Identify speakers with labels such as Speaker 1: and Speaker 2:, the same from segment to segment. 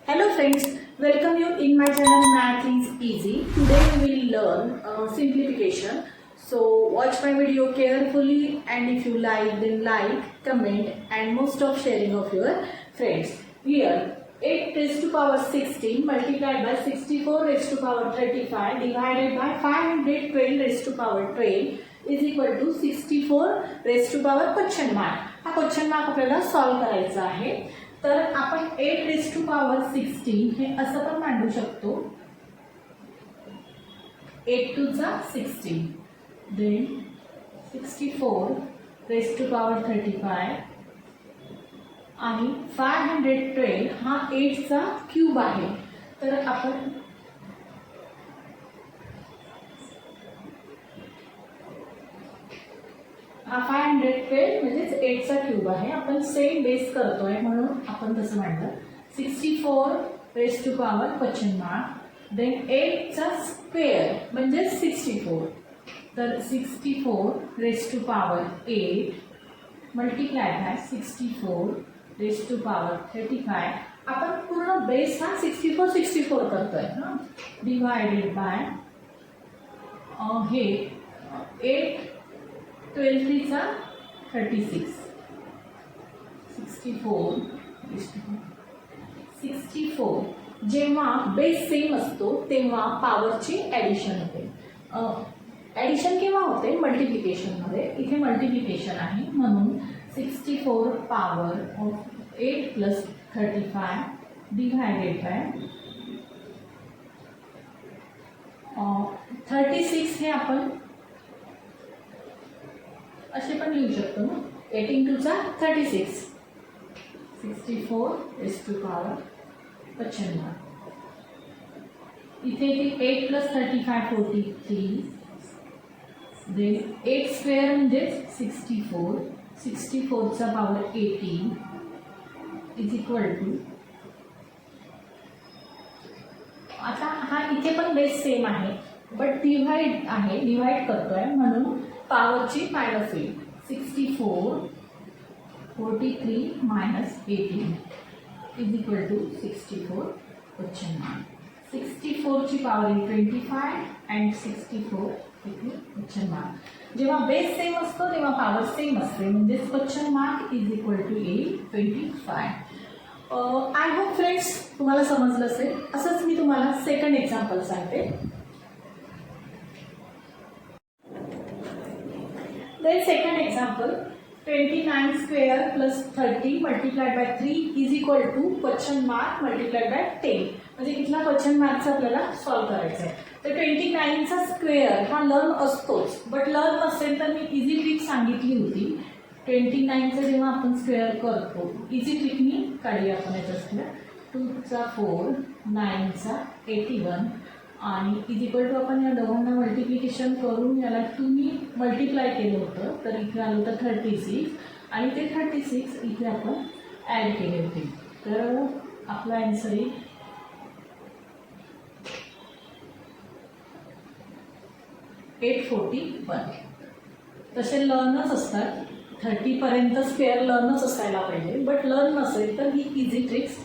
Speaker 1: Hello friends, welcome you in my channel Math is Easy. Today we will learn simplification. So watch my video carefully, and if you like then like, comment and most of sharing of your friends. Here 8 raised to power 16 multiplied by 64 raised to power 35 divided by 512 raised to power 12 is equal to 64 raised to power question mark. हा question mark आपल्याला solve करायचा आहे. तर आपण 8 raise to power 16 हे असं पण मांडू शकतो. 8 टू चा 16 देन 64 रेज टू पॉवर 35 आणि 512 हा 8 चा क्यूब आहे. तर आपण हा 512 म्हणजेच 8 चा क्यूब आहे. आपण सेम बेस करतोय म्हणून आपण तसं मांडलं. 64 raise to power question mark then 8 चा स्क्वेअर म्हणजे 64. तर 64 raise to power 8 multiply by 64 raise to power 35. आपण पूर्ण बेस हा 64 करतोय ना, डिवायडेड बाय हे 8 12 3 चा 36 64. जेव्हा बेस सेम असतो तेव्हा पॉवरची ॲडिशन होते. ॲडिशन केव्हा होते? मल्टिप्लिकेशनमध्ये. इथे मल्टिप्लिकेशन आहे म्हणून 64 power of 8 plus 35 divided by 36 हे आपण असे पण लिहू शकतो ना. 8 इंटू चा 36 64 raise to power question mark. इथे 8 प्लस 35 43 देन 8 स्क्वेअर म्हणजे 64 चा पॉवर 18 इज इक्वल टू. आता हा इथे पण बेस सेम आहे बट डिव्हाइड आहे, डिव्हाइड करतोय म्हणून पॉवरची मायनस होईल. 64 43 minus 18 is equal to 64 question mark. 64 ची पॉवर 25 अँड 64 इथे क्वेश्चन मार्क. जेव्हा बेस सेम असतो तेव्हा पॉवर सेम असते म्हणजेच question mark is equal to 25. I hope friends तुम्हाला समजलं असेल. असंच मी तुम्हाला सेकंड एक्झाम्पल सांगते. Then second example, 29 square plus 30 multiplied by 3 is equal to question mark multiplied by 10. म्हणजे इथला क्वेश्चन मार्कचा आपल्याला सॉल्व करायचा आहे. तर 29 चा स्क्वेअर हा लर्न असतोच, बट लर्न नसेल तर मी इझी ट्रिक सांगितली होती. 29 चा जेव्हा आपण स्क्वेअर करतो इझी ट्रिकनी काढूया आपण याच्यातलं. 2 चा 4 9 चा 81 आणि इज इक्वल टू आपण या दोघांना मल्टिप्लिकेशन करून याला 2 नी मल्टिप्लाय केलं होतं. तर इथे आलं होतं 36 आणि ते 36 इथे आपण ॲड केले होते. तर आपला आन्सर आहे 841. तसे लर्नच असतात. 30 पर्यंत स्क्वेअर लर्नच असायला पाहिजे, बट लर्न नसेल तर ही इझी ट्रिक्स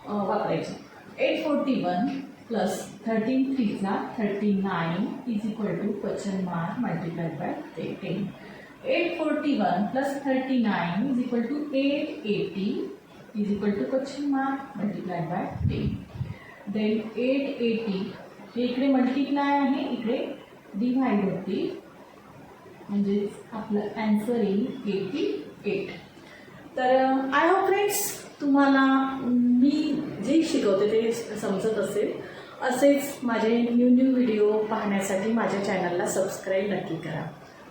Speaker 1: वापरायची. 841 प्लस 13 3 चा 39 is equal to question mark multiplied by 10. 841 plus 39 is equal to 880 is equal to question mark multiplied by 10. Then 880 हे इकडे मल्टिप्लाय आहे, इकडे डिव्हाइड होती म्हणजे आपलं आन्सर येईल 88. तर आय होप फ्रेंड्स तुम्हाला मी जे शिकवते ते समजत असेल. असेच माझे न्यू व्हिडिओ पाहण्यासाठी माझ्या चॅनलला सबस्क्राईब नक्की करा.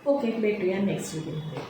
Speaker 1: ओके, भेटूया नेक्स्ट व्हिडिओमध्ये.